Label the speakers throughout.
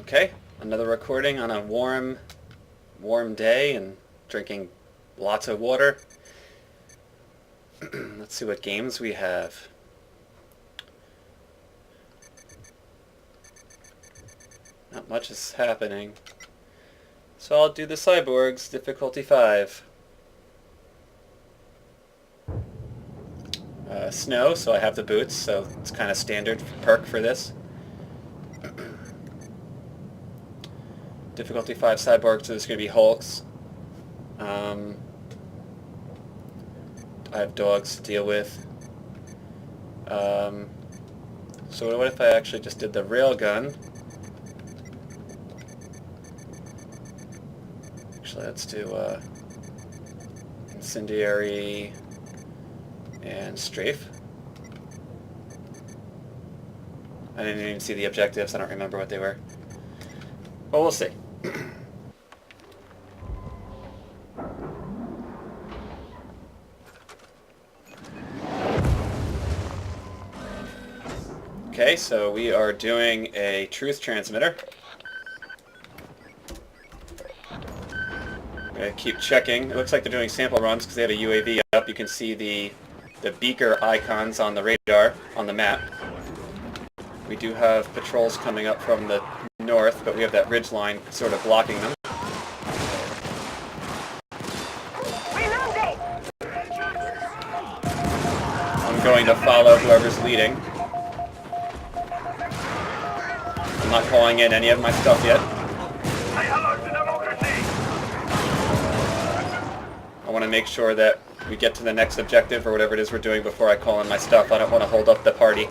Speaker 1: Okay, another recording on a warm day and drinking lots of water. Let's see what games we have. Not much is happening. So I'll do the Cyborgs, difficulty 5. Snow, so I have the boots, so it's kind of standard perk for this. Difficulty 5 Cyborg, so there's going to be Hulks. I have dogs to deal with. So what if I actually just did the railgun? Actually, let's do incendiary and strafe. I didn't even see the objectives. I don't remember what they were. Well, we'll see. Okay, so we are doing a truth transmitter. I'm going to keep checking. It looks like they're doing sample runs because they have a UAV up. You can see the beaker icons on the radar on the map. We do have patrols coming up from the north, but we have that ridge line sort of blocking them. I'm going to follow whoever's leading. I'm not calling in any of my stuff yet. I want to make sure that we get to the next objective or whatever it is we're doing before I call in my stuff. I don't want to hold up the party.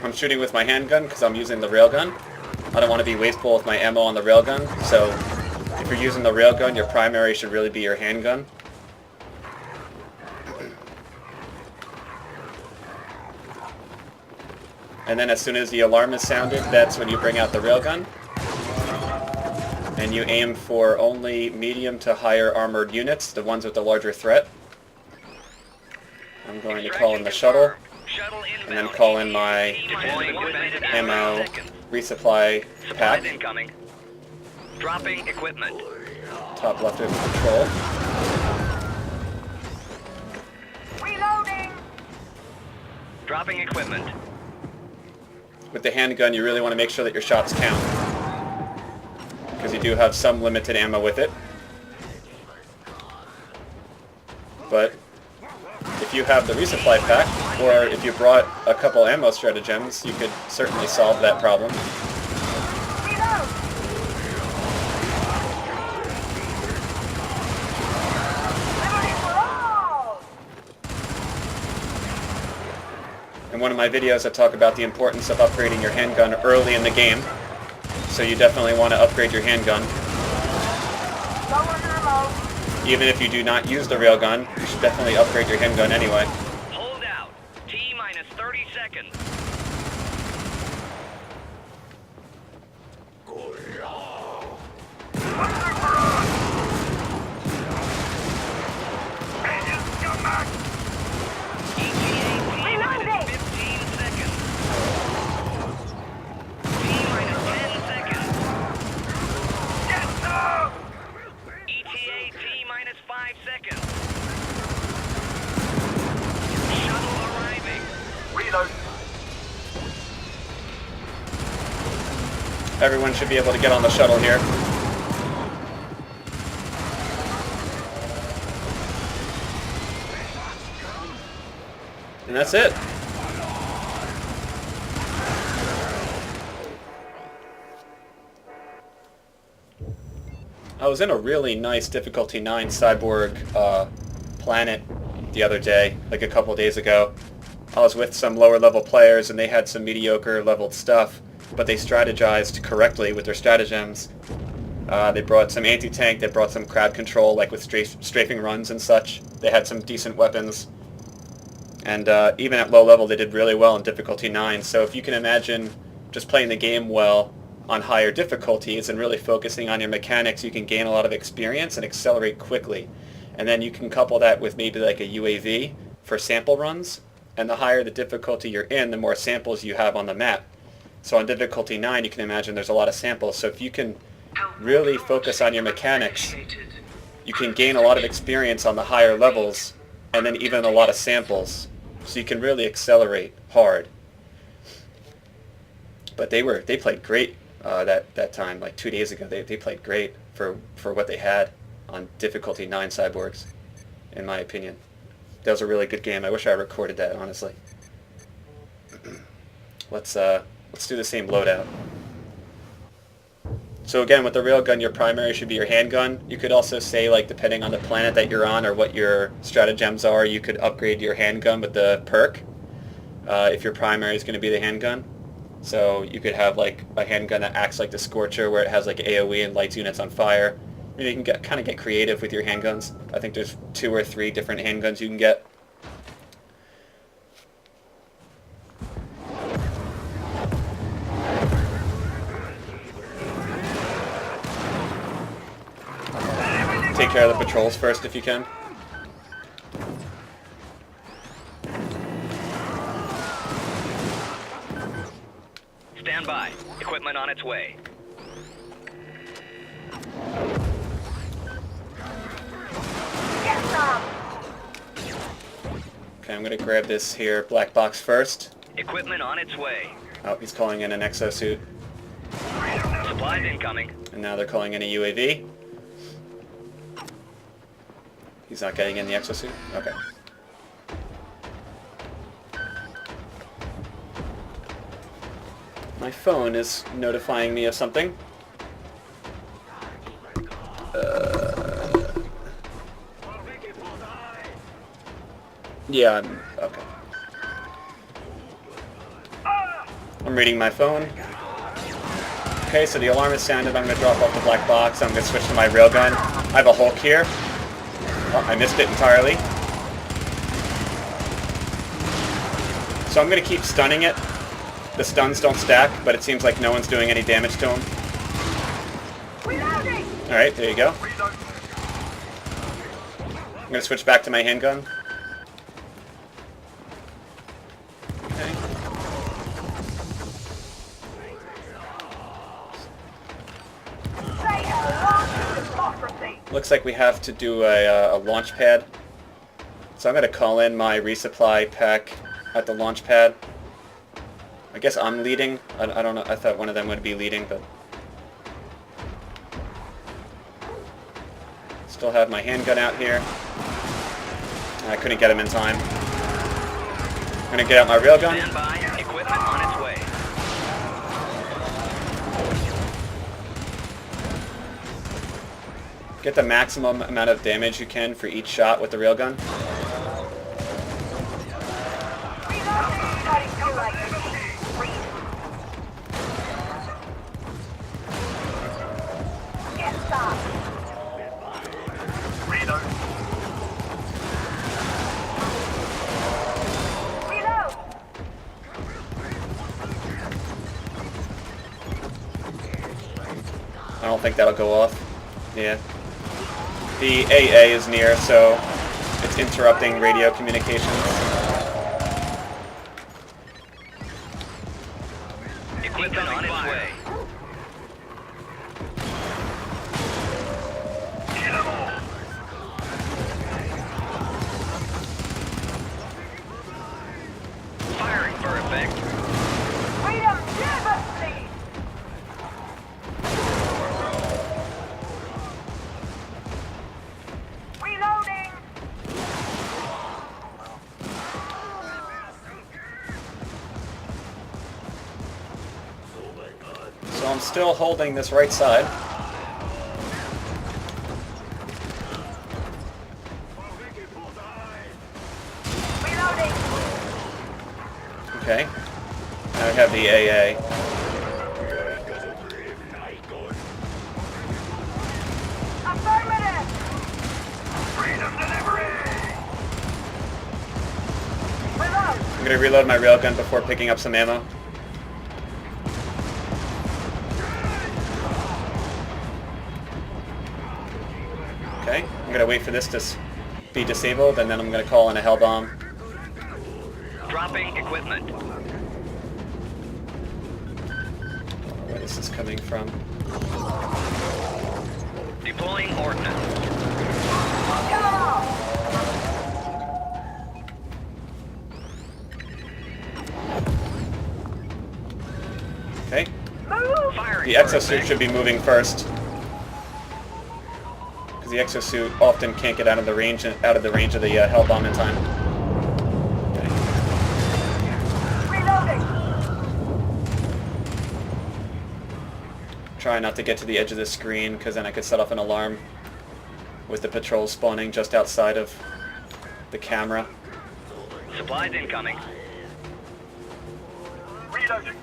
Speaker 1: I'm shooting with my handgun because I'm using the railgun. I don't want to be wasteful with my ammo on the railgun, so if you're using the railgun, your primary should really be your handgun. And then as soon as the alarm is sounded, that's when you bring out the railgun. And you aim for only medium to higher armored units, the ones with the larger threat. I'm going to call in the shuttle, and then call in my ammo resupply pack.
Speaker 2: Dropping equipment.
Speaker 1: Top left of control.
Speaker 2: Reloading. Dropping equipment.
Speaker 1: With the handgun, you really want to make sure that your shots count, because you do have some limited ammo with it. But if you have the resupply pack, or if you brought a couple ammo stratagems, you could certainly solve that problem. In one of my videos, I talk about the importance of upgrading your handgun early in the game. So you definitely want to upgrade your handgun. Even if you do not use the railgun, you should definitely upgrade your handgun anyway.
Speaker 2: Hold out. T minus 30 seconds.
Speaker 1: Everyone should be able to get on the shuttle here. And that's it. I was in a really nice difficulty 9 cyborg planet the other day, like a couple days ago. I was with some lower level players and they had some mediocre leveled stuff, but they strategized correctly with their stratagems. They brought some anti-tank, they brought some crowd control, like with strafing runs and such. They had some decent weapons. And even at low level, they did really well in difficulty 9. So if you can imagine just playing the game well on higher difficulties and really focusing on your mechanics, you can gain a lot of experience and accelerate quickly. And then you can couple that with maybe like a UAV for sample runs. And the higher the difficulty you're in, the more samples you have on the map. So on difficulty 9, you can imagine there's a lot of samples. So if you can really focus on your mechanics, you can gain a lot of experience on the higher levels, and then even a lot of samples. So you can really accelerate hard. But they played great that time, like 2 days ago. They played great for what they had on difficulty 9 Cyborgs, in my opinion. That was a really good game. I wish I recorded that, honestly. Let's do the same loadout. So again, with the railgun, your primary should be your handgun. You could also say, like, depending on the planet that you're on or what your stratagems are, you could upgrade your handgun with the perk if your primary is going to be the handgun. So you could have like a handgun that acts like the Scorcher, where it has like AoE and lights units on fire. You can kind of get creative with your handguns. I think there's 2 or 3 different handguns you can get. Take care of the patrols first if you can.
Speaker 2: Stand by. Equipment on its way.
Speaker 1: Okay, I'm going to grab this here black box first.
Speaker 2: Equipment on its way.
Speaker 1: Oh, he's calling in an exosuit.
Speaker 2: Supplies incoming.
Speaker 1: And now they're calling in a UAV. He's not getting in the exosuit? Okay. My phone is notifying me of something. Yeah, okay. I'm reading my phone. Okay, so the alarm has sounded. I'm going to drop off the black box. I'm going to switch to my railgun. I have a Hulk here. Oh, I missed it entirely. So I'm going to keep stunning it. The stuns don't stack, but it seems like no one's doing any damage to him. Alright, there you go. I'm going to switch back to my handgun. Okay. Looks like we have to do a launch pad. So I'm going to call in my resupply pack at the launch pad. I guess I'm leading. I don't know. I thought one of them would be leading, but... Still have my handgun out here. I couldn't get him in time. I'm going to get out my railgun.
Speaker 2: Stand by. Equipment on its way.
Speaker 1: Get the maximum amount of damage you can for each shot with the railgun. I don't think that'll go off. Yeah. The AA is near, so it's interrupting radio communications.
Speaker 2: Equipment on its way. Firing for effect.
Speaker 1: So I'm still holding this right side. Okay. Now we have the AA. I'm going to reload my railgun before picking up some ammo. Okay, I'm going to wait for this to be disabled, and then I'm going to call in a hell bomb.
Speaker 2: Dropping equipment.
Speaker 1: Where this is coming from.
Speaker 2: Deploying ordnance.
Speaker 1: Okay.
Speaker 2: Firing.
Speaker 1: The exosuit should be moving first. Because the exosuit often can't get out of the range of the hell bomb in time. Okay. Try not to get to the edge of the screen, because then I could set off an alarm with the patrol spawning just outside of the camera.
Speaker 2: Supplies incoming.
Speaker 3: Reloading.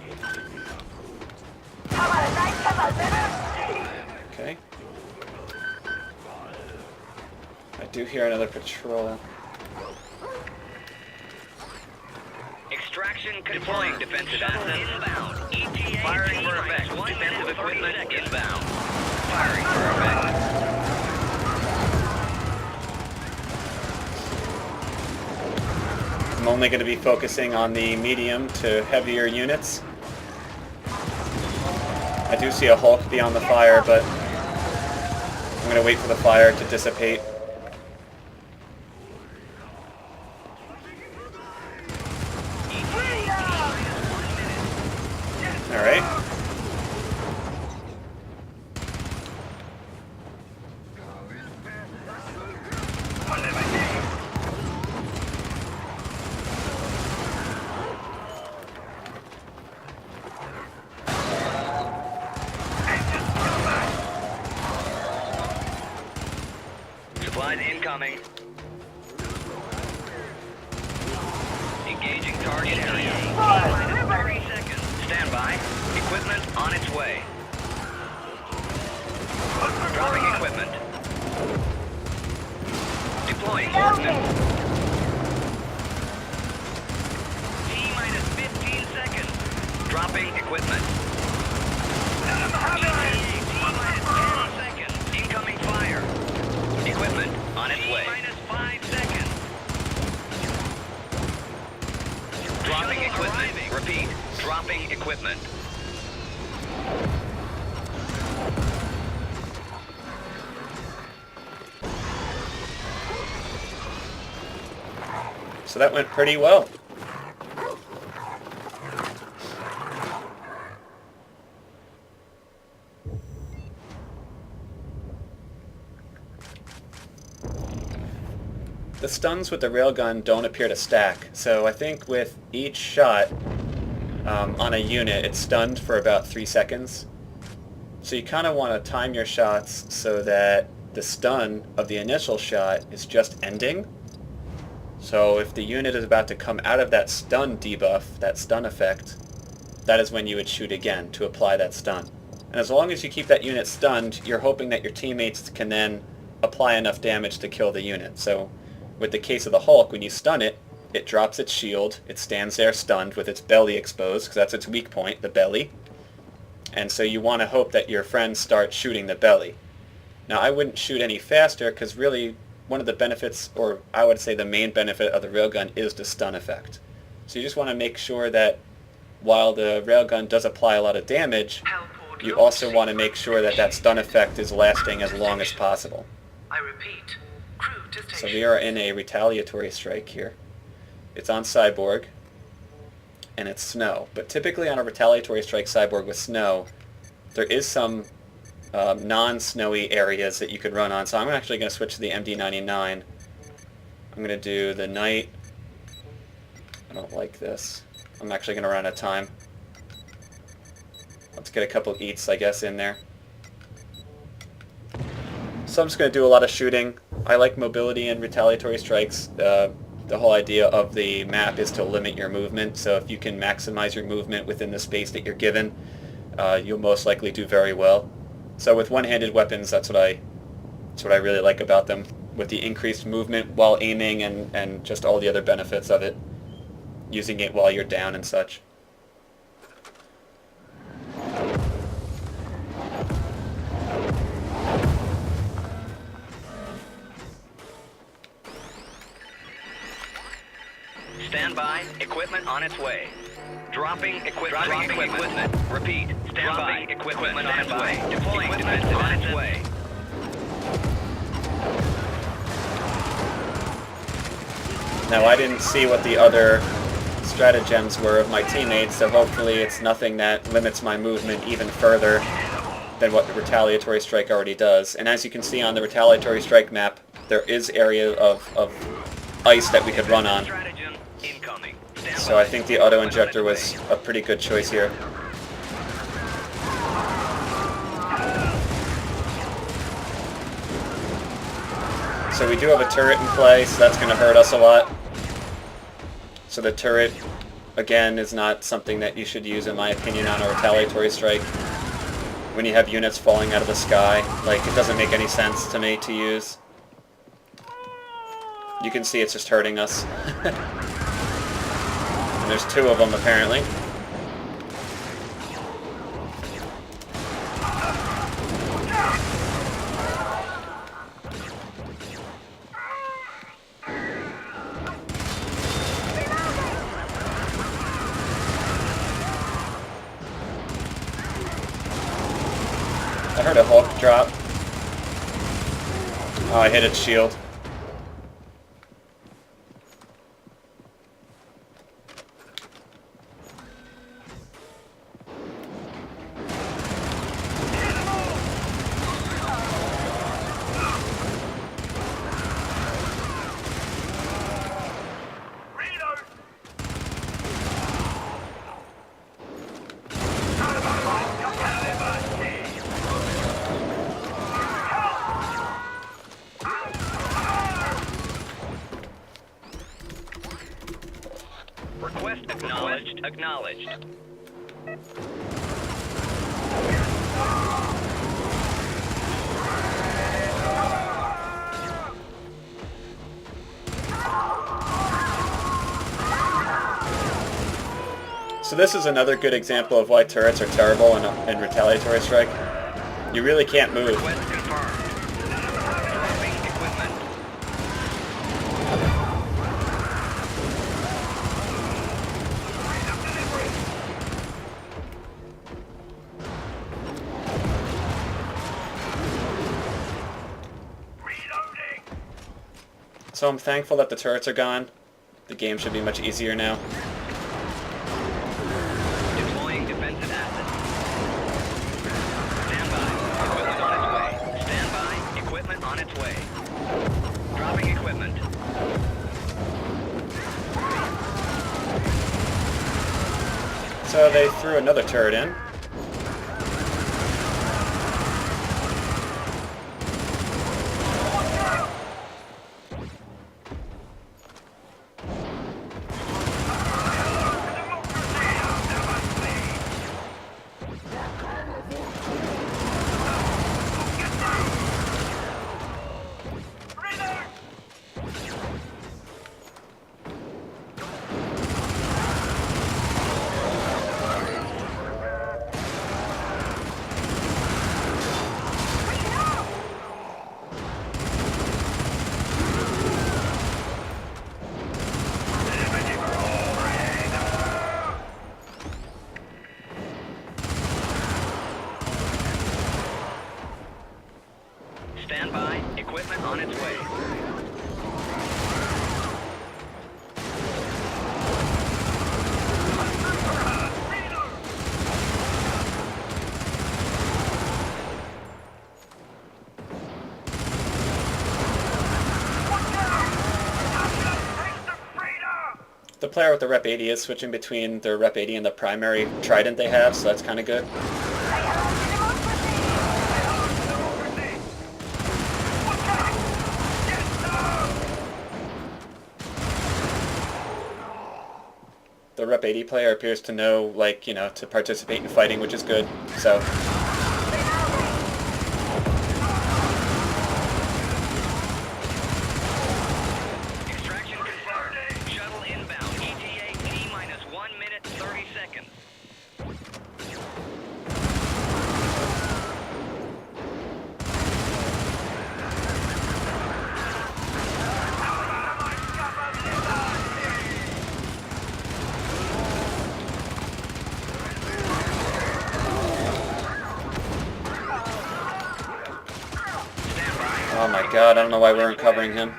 Speaker 1: Okay. I do hear another patrol.
Speaker 2: Extraction deploying defensive assets inbound. ETA firing for effect. Defensive equipment inbound. Firing for effect.
Speaker 1: I'm only going to be focusing on the medium to heavier units. I do see a Hulk beyond the fire, but I'm going to wait for the fire to dissipate. Alright.
Speaker 2: Supplies incoming. Engaging target area. Minus 30 seconds. Stand by. Equipment on its way. Dropping equipment. Deploying ordnance. T-minus 15 seconds. Dropping equipment. T-minus 10 seconds. Incoming fire. Equipment on its way. Minus 5 seconds. Dropping equipment. Repeat. Dropping equipment.
Speaker 1: So that went pretty well. The stuns with the railgun don't appear to stack, so I think with each shot on a unit, it's stunned for about 3 seconds. So you kind of want to time your shots so that the stun of the initial shot is just ending. So if the unit is about to come out of that stun debuff, that stun effect, that is when you would shoot again to apply that stun. And as long as you keep that unit stunned, you're hoping that your teammates can then apply enough damage to kill the unit. So with the case of the Hulk, when you stun it, it drops its shield, it stands there stunned with its belly exposed, because that's its weak point, the belly. And so you want to hope that your friends start shooting the belly. Now I wouldn't shoot any faster, because really one of the benefits, or I would say the main benefit of the railgun is the stun effect. So you just want to make sure that while the railgun does apply a lot of damage, you also want to make sure that that stun effect is lasting as long as possible.
Speaker 3: I repeat. Crew to station.
Speaker 1: So we are in a retaliatory strike here. It's on Cyborg, and it's snow. But typically on a retaliatory strike Cyborg with snow, there is some non-snowy areas that you could run on. So I'm actually going to switch to the MD99. I'm going to do the night. I don't like this. I'm actually going to run out of time. Let's get a couple eats, I guess, in there. So I'm just going to do a lot of shooting. I like mobility in retaliatory strikes. The whole idea of the map is to limit your movement. So if you can maximize your movement within the space that you're given, you'll most likely do very well. So with one-handed weapons, that's what I really like about them. With the increased movement while aiming and just all the other benefits of it. Using it while you're down and such.
Speaker 2: Stand by. Equipment on its way. Dropping equipment. Repeat. Stand by. Equipment on its way. Deploying equipment on its way.
Speaker 1: Now, I didn't see what the other stratagems were of my teammates, so hopefully it's nothing that limits my movement even further than what the Retaliatory Strike already does. And as you can see on the Retaliatory Strike map, there is area of ice that we could run on.
Speaker 2: Stratagem incoming. Stand
Speaker 1: So
Speaker 2: by.
Speaker 1: I think the auto-injector was a pretty good choice here. So we do have a turret in play, so that's going to hurt us a lot. So the turret, again, is not something that you should use, in my opinion, on a retaliatory strike. When you have units falling out of the sky, like, it doesn't make any sense to me to use. You can see it's just hurting us. And there's two of them, apparently. I heard a Hulk drop. Oh, I hit its shield.
Speaker 2: Request acknowledged. Acknowledged.
Speaker 1: So this is another good example of why turrets are terrible in retaliatory strike. You really can't move.
Speaker 2: Request confirmed. Dropping equipment.
Speaker 1: So I'm thankful that the turrets are gone. The game should be much easier now.
Speaker 2: Deploying defensive assets. Stand by. Equipment on its way. Stand by. Equipment on its way. Dropping equipment.
Speaker 1: So they threw another turret in.
Speaker 2: Stand by. Equipment on its way.
Speaker 1: The player with the Rep 80 is switching between their Rep 80 and the primary Trident they have, so that's kind of good. The Rep 80 player appears to know, like, you know, to participate in fighting, which is good, so...
Speaker 2: Extraction confirmed. Shuttle inbound. ETA T-minus 1 minute 30 seconds.
Speaker 1: god, I don't know why we weren't covering him.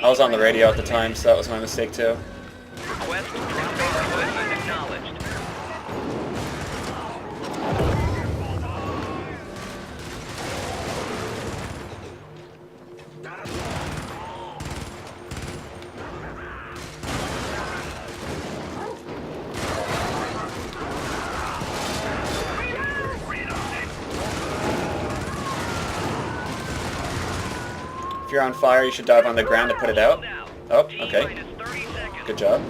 Speaker 1: I was on the radio at the time, so that was my mistake too.
Speaker 2: Request dropping equipment acknowledged.
Speaker 1: If you're on fire, you should dive on the ground to put it out. Oh, okay.
Speaker 2: T-minus 30 seconds.
Speaker 1: Good job.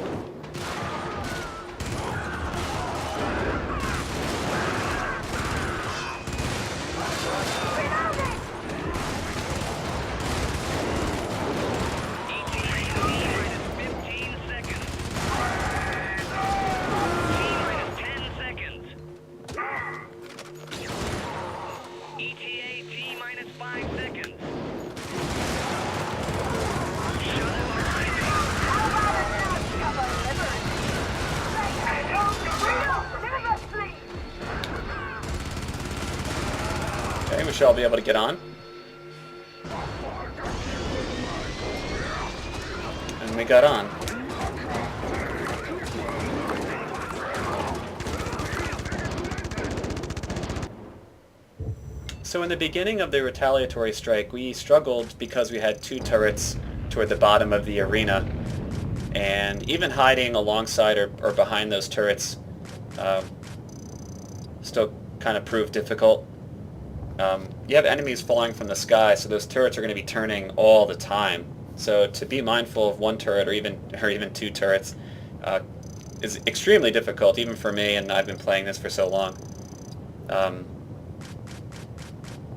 Speaker 1: Okay, we shall be able to get on. And we got on. So in the beginning of the retaliatory strike, we struggled because we had 2 turrets toward the bottom of the arena. And even hiding alongside or behind those turrets still kind of proved difficult. You have enemies falling from the sky, so those turrets are going to be turning all the time. So to be mindful of 1 turret or even 2 turrets is extremely difficult, even for me, and I've been playing this for so long.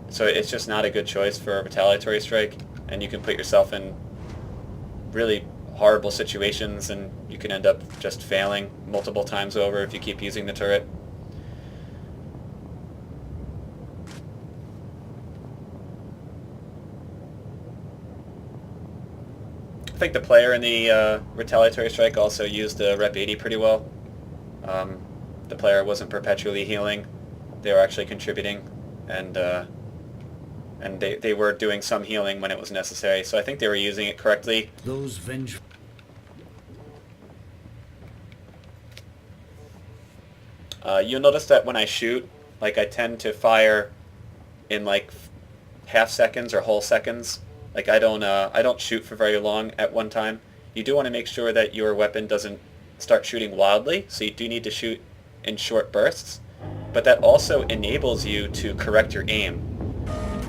Speaker 1: So it's just not a good choice for a retaliatory strike, and you can put yourself in really horrible situations, and you can end up just failing multiple times over if you keep using the turret. I think the player in the retaliatory strike also used the Rep 80 pretty well. The player wasn't perpetually healing; they were actually contributing, and they were doing some healing when it was necessary. So I think they were using it correctly.
Speaker 4: Those venge.
Speaker 1: You'll notice that when I shoot, like I tend to fire in like half seconds or whole seconds. Like I don't shoot for very long at one time. You do want to make sure that your weapon doesn't start shooting wildly, so you do need to shoot in short bursts. But that also enables you to correct your aim.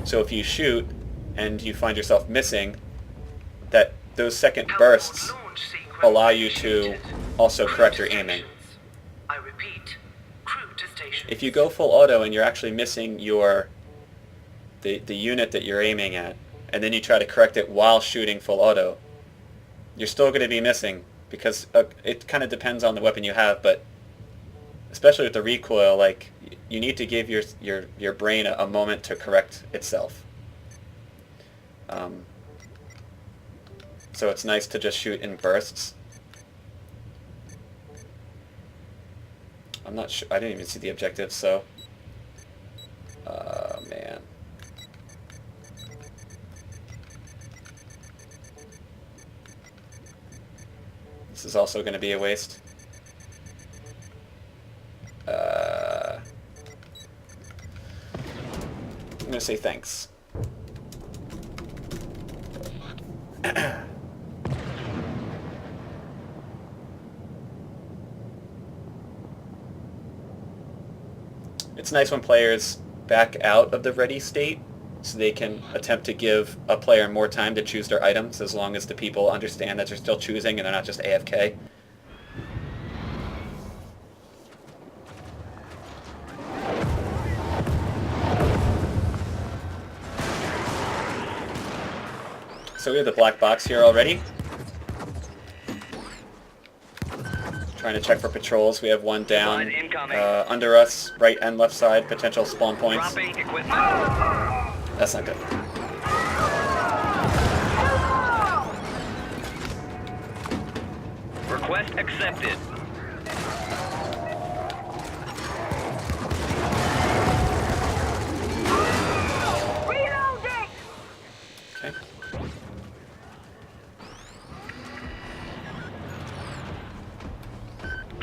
Speaker 1: So if you shoot and you find yourself missing, that those second bursts allow you to also correct your aiming.
Speaker 3: I repeat, crew to station.
Speaker 1: If you go full auto and you're actually missing the unit that you're aiming at, and then you try to correct it while shooting full auto, you're still going to be missing, because it kind of depends on the weapon you have, but especially with the recoil, like, you need to give your brain a moment to correct itself. So it's nice to just shoot in bursts. I'm not sure, I didn't even see the objective, so man. This is also going to be a waste. I'm going to say thanks. It's nice when players back out of the ready state, so they can attempt to give a player more time to choose their items, as long as the people understand that they're still choosing and they're not just AFK. So we have the black box here already. Trying to check for patrols. We have one down under us, right and left side, potential spawn points.
Speaker 2: Dropping equipment.
Speaker 1: That's not good.
Speaker 2: Request accepted.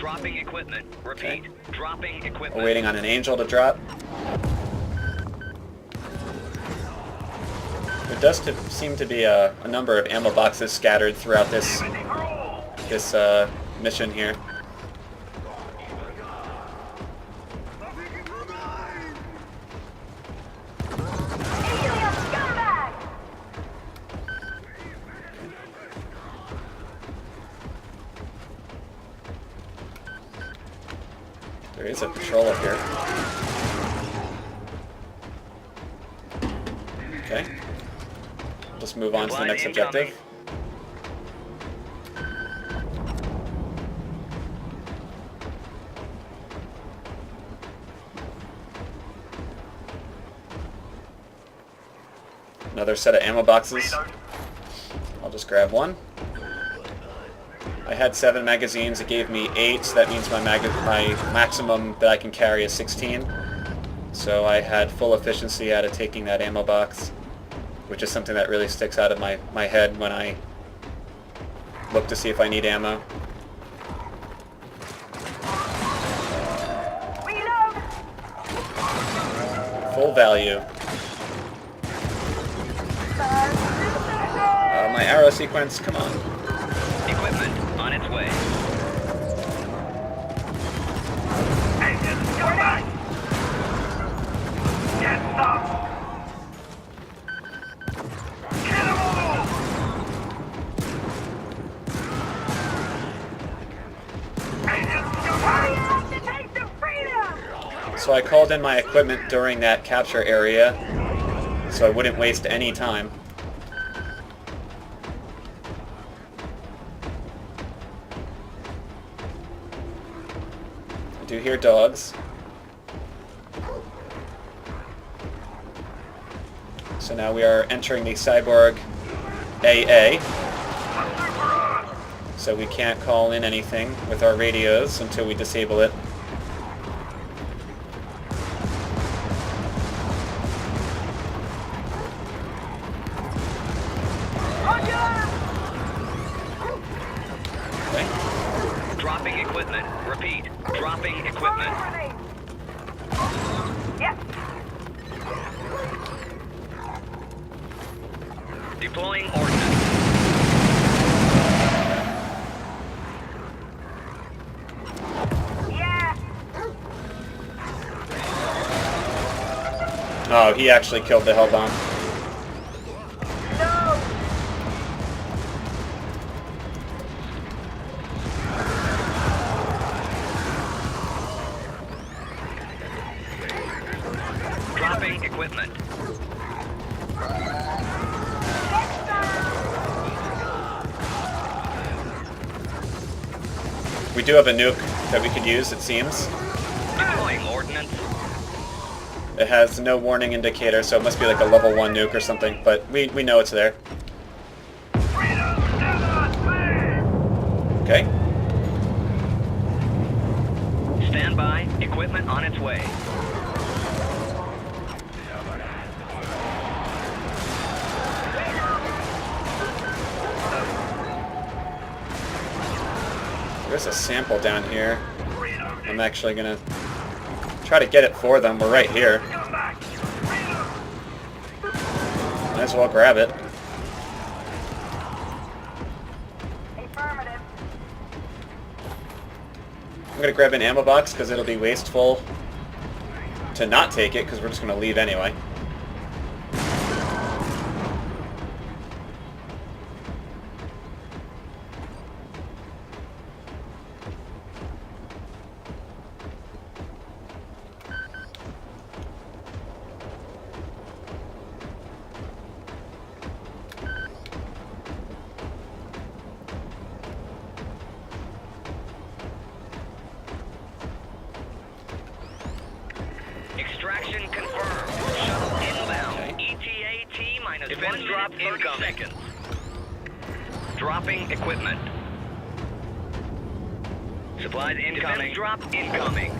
Speaker 2: Dropping equipment. Repeat. Dropping equipment.
Speaker 1: We're waiting on an Angel to drop. There does seem to be a number of ammo boxes scattered throughout this mission here. There is a patrol up here. Okay. Let's move on to the next objective. Another set of ammo boxes. I'll just grab one. I had 7 magazines. It gave me 8, so that means my maximum that I can carry is 16. So I had full efficiency out of taking that ammo box, which is something that really sticks out of my head when I look to see if I need ammo. Full value. My arrow sequence, come on.
Speaker 2: Equipment on its way.
Speaker 4: Engines, come back! Get some! Kill 'em all! Engines, come back! To take the freedom!
Speaker 1: So I called in my equipment during that capture area, so I wouldn't waste any time. I do hear dogs. So now we are entering the Cyborg AA. So we can't call in anything with our radios until we disable it. Okay.
Speaker 2: Dropping equipment. Repeat. Dropping equipment.
Speaker 4: Yep.
Speaker 2: Deploying ordnance.
Speaker 4: Yeah.
Speaker 1: Oh, he actually killed the Hellbomb.
Speaker 4: No.
Speaker 2: Dropping equipment.
Speaker 1: We do have a nuke that we could use, it seems.
Speaker 2: Deploying ordnance.
Speaker 1: It has no warning indicator, so it must be like a level 1 nuke or something, but we know it's there. Okay.
Speaker 2: Stand by. Equipment on its way.
Speaker 1: There's a sample down here. I'm actually gonna try to get it for them. We're right here. Might as well grab it.
Speaker 4: Affirmative.
Speaker 1: I'm gonna grab an ammo box because it'll be wasteful to not take it because we're just gonna leave anyway.
Speaker 2: Extraction confirmed. Shuttle inbound. ETA minus defense 1 drop 30 seconds. Dropping equipment. Supplies incoming. Defense drop incoming.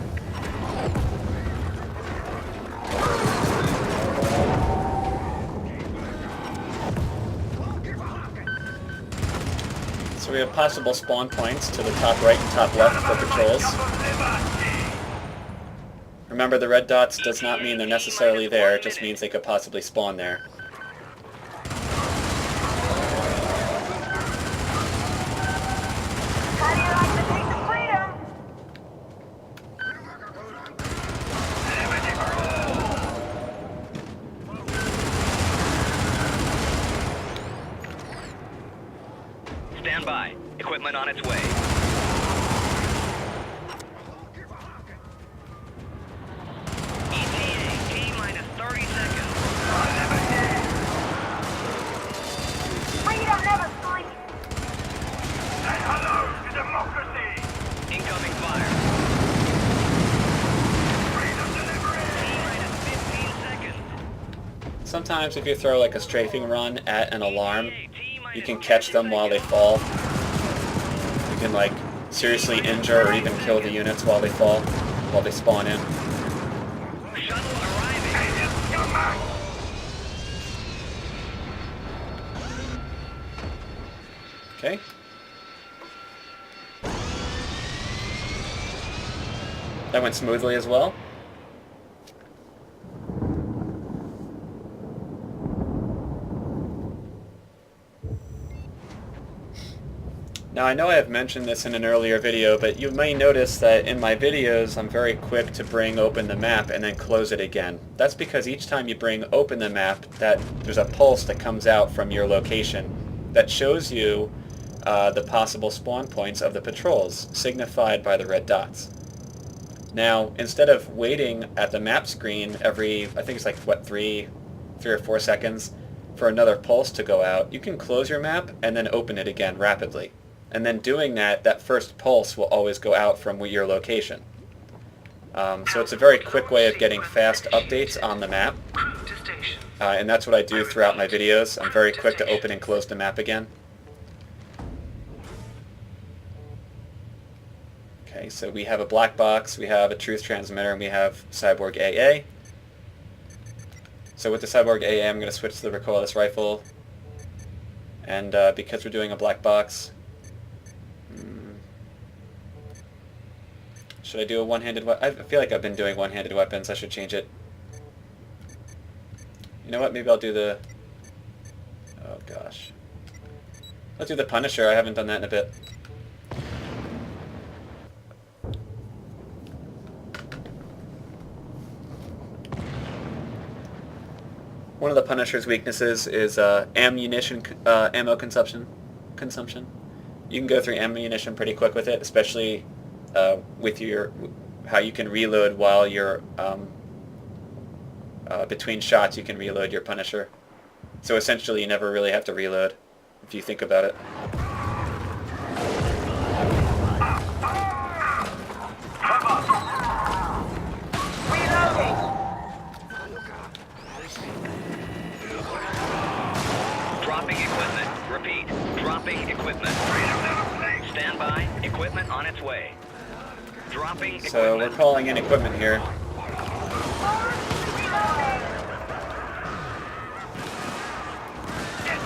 Speaker 1: So we have possible spawn points to the top right and top left for patrols. Remember, the red dots does not mean they're necessarily there, it just means they could possibly spawn there.
Speaker 4: How do you like to take the freedom?
Speaker 2: Stand by. Equipment on its way. ETA, T-minus 30 seconds.
Speaker 4: Freedom never sleeps.
Speaker 5: Say hello to democracy!
Speaker 2: Incoming fire.
Speaker 5: Freedom delivery!
Speaker 2: T-minus 15 seconds.
Speaker 1: Sometimes if you throw like a strafing run at an alarm, you can catch them while they fall. You can like seriously injure or even kill the units while they fall, while they spawn in.
Speaker 2: Shuttle arriving.
Speaker 5: Agents, come back!
Speaker 1: Okay. That went smoothly as well. Now I know I have mentioned this in an earlier video, but you may notice that in my videos I'm very quick to bring open the map and then close it again. That's because each time you bring open the map, there's a pulse that comes out from your location that shows you the possible spawn points of the patrols, signified by the red dots. Now, instead of waiting at the map screen every, I think it's like, what, 3 or 4 seconds for another pulse to go out, you can close your map and then open it again rapidly. And then doing that, that first pulse will always go out from your location. So it's a very quick way of getting fast updates on the map.
Speaker 3: Crew to station.
Speaker 1: And that's what I do throughout my videos. I'm very quick to open and close the map again. Okay, so we have a black box, we have a truth transmitter, and we have Cyborg AA. So with the Cyborg AA, I'm going to switch to the recoilless rifle. And because we're doing a black box, should I do a one-handed weapon? I feel like I've been doing one-handed weapons. I should change it. You know what? Maybe I'll do the... Oh, gosh. Let's do the Punisher. I haven't done that in a bit. One of the Punisher's weaknesses is ammo consumption. You can go through ammunition pretty quick with it, especially with how you can reload while you're between shots. You can reload your Punisher. So essentially, you never really have to reload if you think about it.
Speaker 2: Dropping equipment. Repeat. Dropping equipment. Stand by. Equipment on its way. Dropping
Speaker 1: So we're
Speaker 2: equipment.
Speaker 1: calling in equipment here.
Speaker 4: Yes!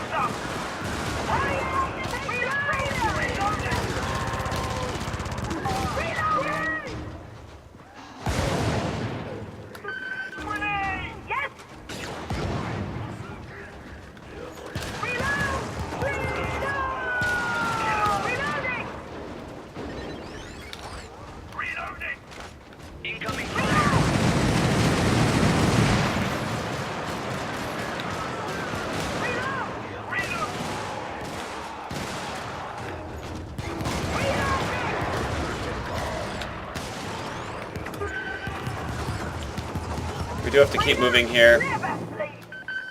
Speaker 5: Reloading!
Speaker 2: Incoming fire.
Speaker 5: Reload!
Speaker 1: We do have to keep moving here.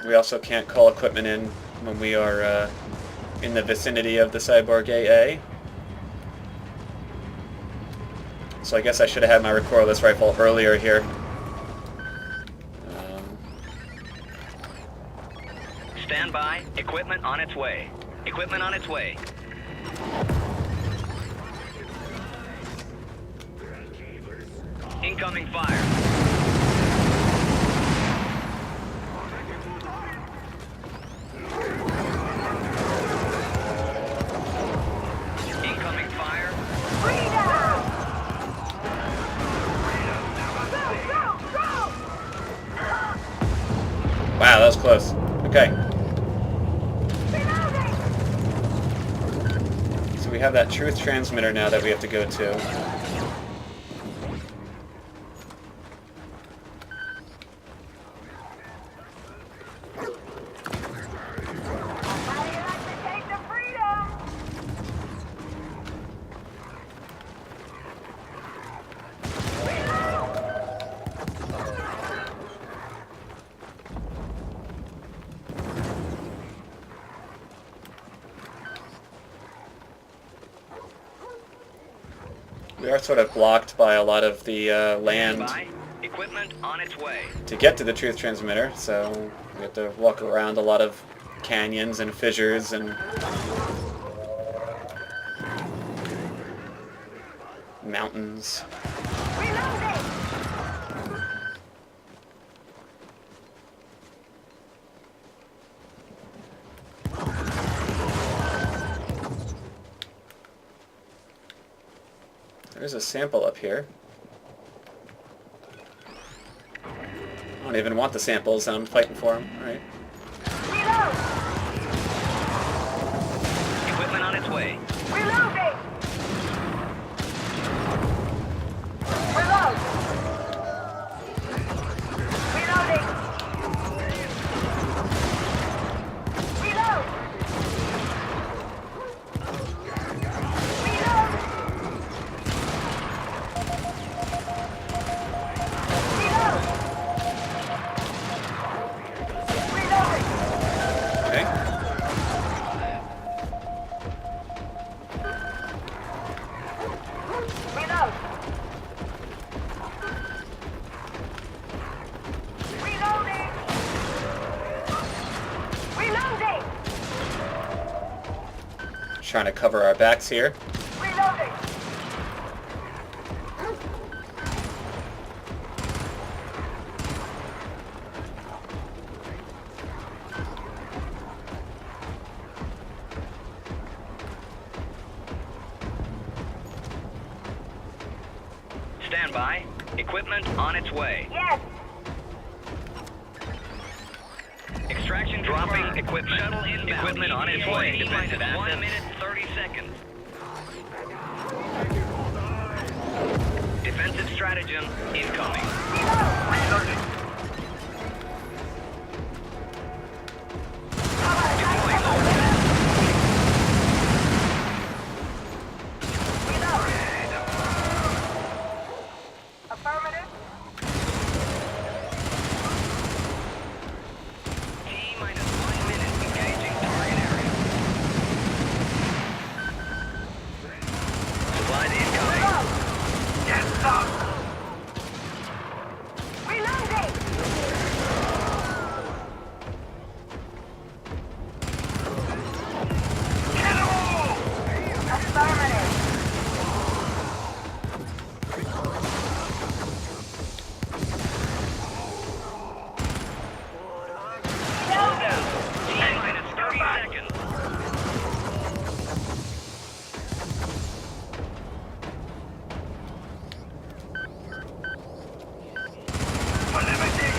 Speaker 1: We also can't call equipment in when we are in the vicinity of the Cyborg AA. So I guess I should have had my recoilless rifle earlier here.
Speaker 2: Stand by. Equipment on its way. Equipment on its way. Incoming fire.
Speaker 1: close. Okay. So we have that truth transmitter now that we have to go to. We are sort of blocked by a lot of the land
Speaker 2: By. Equipment on its way.
Speaker 1: to get to the truth transmitter, so we have to walk around a lot of canyons and fissures and mountains. There's a sample up here. I don't even want the samples, I'm fighting for them. Alright.
Speaker 2: Equipment on its way.
Speaker 4: Reloading! Reload! Reloading! Reload! Reload!
Speaker 1: Okay.
Speaker 4: Reload! Reloading! Reloading!
Speaker 1: Trying to cover our backs here.
Speaker 4: Reloading!
Speaker 2: Stand by. Equipment on its way.
Speaker 4: Yes!
Speaker 2: Extraction dropping equipment. Shuttle inbound. Equipment on its way. Defensive assets. 1 minute 30 seconds. Defensive stratagem incoming.
Speaker 5: Reloading.
Speaker 2: Deploying overhead.
Speaker 4: Affirmative.
Speaker 2: T minus 1 minute engaging target area. Supplies incoming.
Speaker 5: Yes, sir.
Speaker 4: Reloading!
Speaker 5: Kill 'em all.
Speaker 4: Affirmative.
Speaker 2: Slow down. T minus 30 seconds.
Speaker 5: For liberty.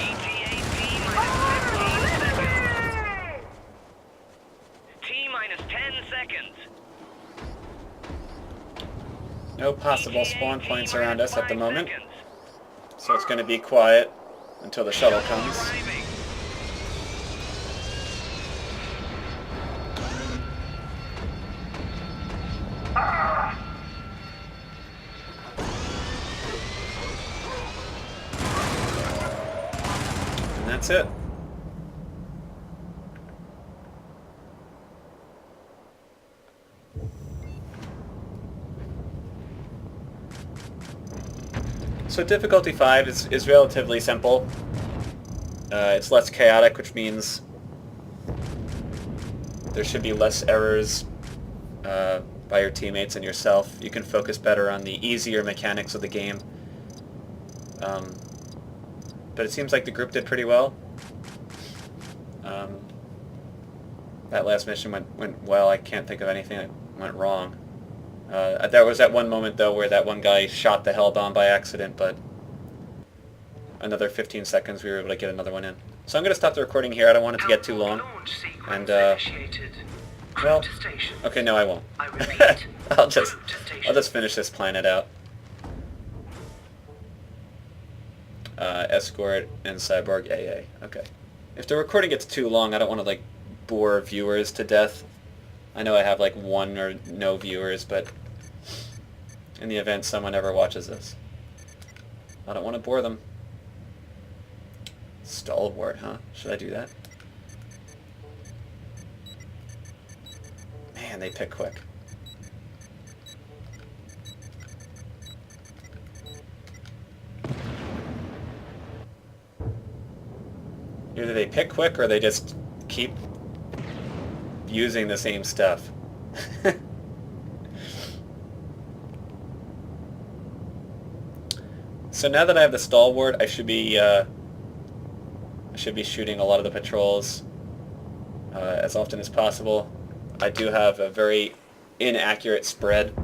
Speaker 2: ETA T minus 15 seconds. T minus 10 seconds.
Speaker 1: No possible spawn
Speaker 2: ETA
Speaker 1: points
Speaker 2: T
Speaker 1: around
Speaker 2: minus
Speaker 1: us at the
Speaker 2: 5
Speaker 1: moment,
Speaker 2: seconds.
Speaker 1: so it's going to be quiet until the shuttle
Speaker 2: Shuttle
Speaker 1: comes.
Speaker 2: arriving.
Speaker 1: And that's it. So difficulty 5 is relatively simple. It's less chaotic, which means there should be less errors by your teammates and yourself. You can focus better on the easier mechanics of the game. But it seems like the group did pretty well. That last mission went well. I can't think of anything that went wrong. There was that one moment, though, where that one guy shot the Hellbound by accident, but another 15 seconds, we were able to get another one in. So I'm going to stop the recording here. I don't want it to get too long.
Speaker 3: Launch sequence
Speaker 1: And,
Speaker 3: initiated. Crew
Speaker 1: well,
Speaker 3: to station.
Speaker 1: okay, no, I won't.
Speaker 3: I repeat.
Speaker 1: I'll just
Speaker 3: crew to station.
Speaker 1: I'll just finish this planet out. Escort and Cyborg AA. Okay. If the recording gets too long, I don't want to like bore viewers to death. I know I have like 1 or no viewers, but in the event someone ever watches this, I don't want to bore them. Stalwart, huh? Should I do that? Man, they pick quick. Either they pick quick or they just keep using the same stuff. So now that I have the Stalwart, I should be shooting a lot of the patrols as often as possible. I do have a very inaccurate spread,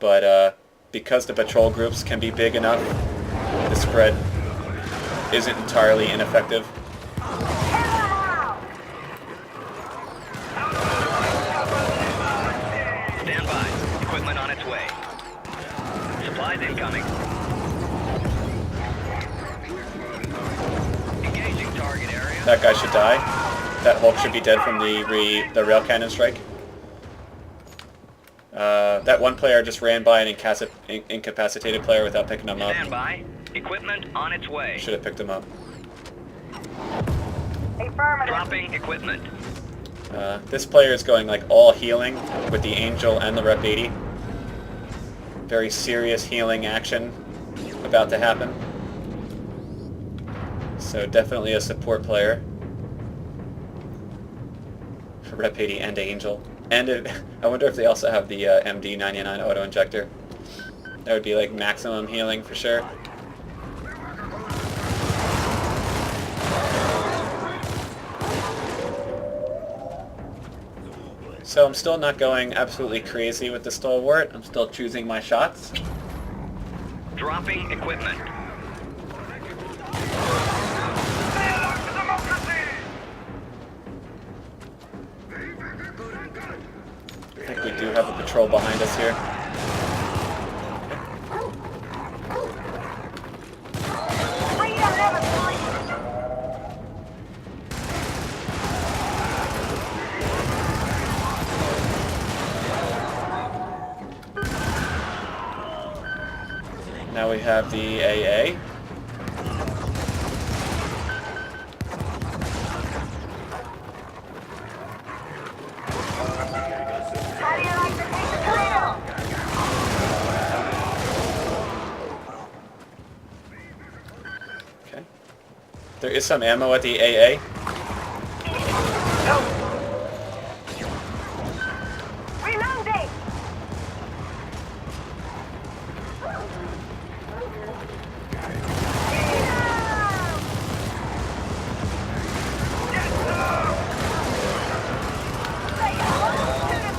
Speaker 1: but because the patrol groups can be big enough, the spread isn't entirely ineffective.
Speaker 2: Stand by. Equipment on its way. Supplies incoming. Engaging target area.
Speaker 1: That guy should die. That Hulk should be dead from the rail cannon strike. That one player just ran by an incapacitated player without picking him up.
Speaker 2: Stand by. Equipment on its way.
Speaker 1: Should have picked him up.
Speaker 4: Affirmative.
Speaker 2: Dropping equipment.
Speaker 1: This player is going like all healing with the Angel and the Rep 80. Very serious healing action about to happen. So definitely a support player for Rep 80 and Angel. And I wonder if they also have the MD99 auto-injector. That would be like maximum healing for sure. So I'm still not going absolutely crazy with the Stalwart. I'm still choosing my shots.
Speaker 2: Dropping equipment.
Speaker 1: I think we do have a patrol behind us here.
Speaker 4: Freedom never sleeps.
Speaker 1: Now we have the AA.
Speaker 4: How do you like to take the trail?
Speaker 1: Okay. There is some ammo at the AA.
Speaker 4: Reloading.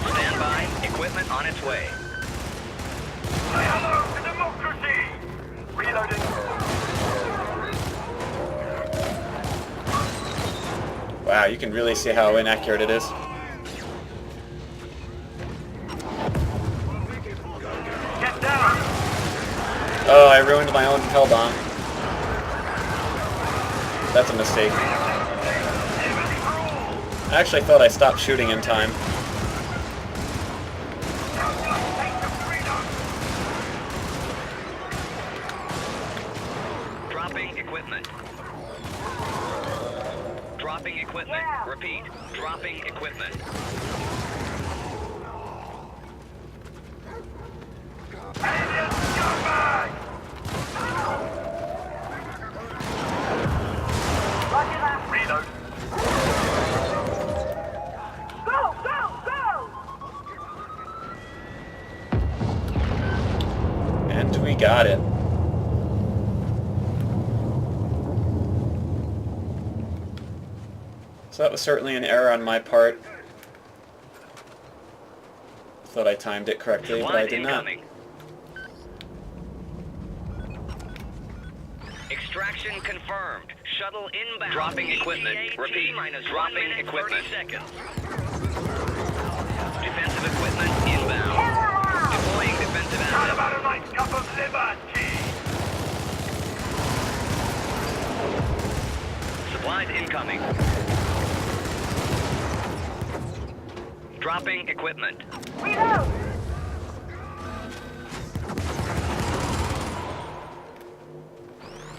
Speaker 2: Stand by. Equipment on its way.
Speaker 5: Say hello to democracy! Reloading.
Speaker 1: Wow, you can really see how inaccurate it is.
Speaker 5: Get down!
Speaker 1: Oh, I ruined my own hell bomb. That's a mistake. I actually thought I stopped shooting in time.
Speaker 2: Dropping equipment. Dropping equipment.
Speaker 4: Yeah.
Speaker 2: Repeat. Dropping equipment.
Speaker 5: Alien scumbag!
Speaker 4: Roger that.
Speaker 5: Reload.
Speaker 4: Go, go, go.
Speaker 1: And we got it. So that was certainly an error on my part. Thought I timed it correctly, but I
Speaker 2: Supplies
Speaker 1: did not.
Speaker 2: incoming. Extraction confirmed. Shuttle inbound. Dropping equipment. Repeat. Dropping equipment. 30 seconds. Defensive equipment inbound. Deploying defensive
Speaker 5: How
Speaker 2: assets.
Speaker 5: about a nice cup of liberty?
Speaker 2: Supplies incoming. Dropping equipment.
Speaker 4: Reload!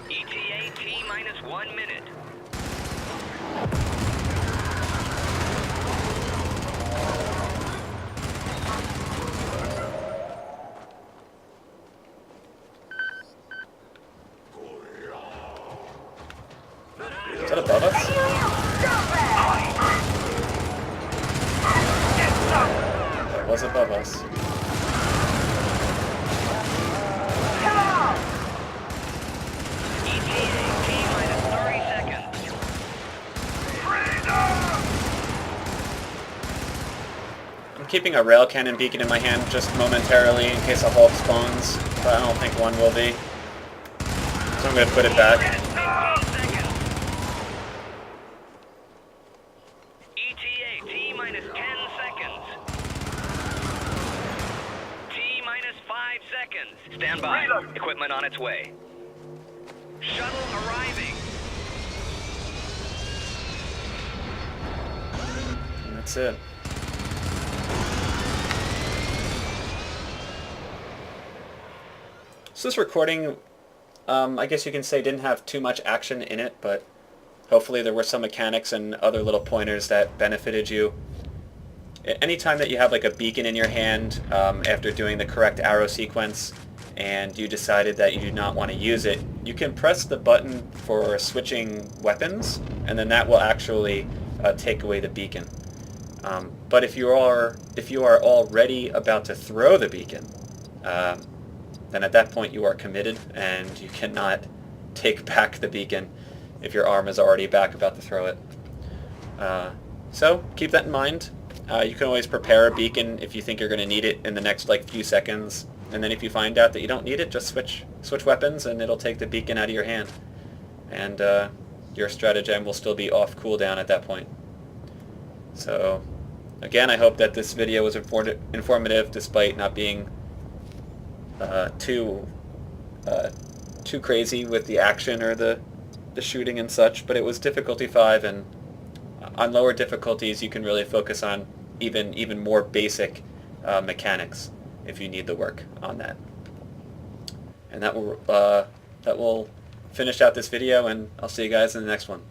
Speaker 2: ETA T-minus 1 minute.
Speaker 1: Is that above us? That was above us.
Speaker 2: ETA T-minus 30 seconds.
Speaker 1: I'm keeping a rail cannon beacon in my hand just momentarily in case a Hulk spawns, but I don't think one will be. So I'm going to put it back.
Speaker 2: 15 seconds. ETA T-minus 10 seconds. T-minus 5 seconds. Stand by.
Speaker 5: Reload.
Speaker 2: Equipment on its way. Shuttle arriving.
Speaker 1: And that's it. So this recording, I guess you can say, didn't have too much action in it, but hopefully there were some mechanics and other little pointers that benefited you. Anytime that you have like a beacon in your hand after doing the correct arrow sequence and you decided that you do not want to use it, you can press the button for switching weapons, and then that will actually take away the beacon. But if you are already about to throw the beacon, then at that point you are committed and you cannot take back the beacon if your arm is already back about to throw it. So keep that in mind. You can always prepare a beacon if you think you're going to need it in the next like few seconds, and then if you find out that you don't need it, just switch weapons and it'll take the beacon out of your hand, and your stratagem will still be off cooldown at that point. So again, I hope that this video was informative despite not being too crazy with the action or the shooting and such, but it was difficulty 5, and on lower difficulties you can really focus on even more basic mechanics if you need the work on that. And that will finish out this video, and I'll see you guys in the next one.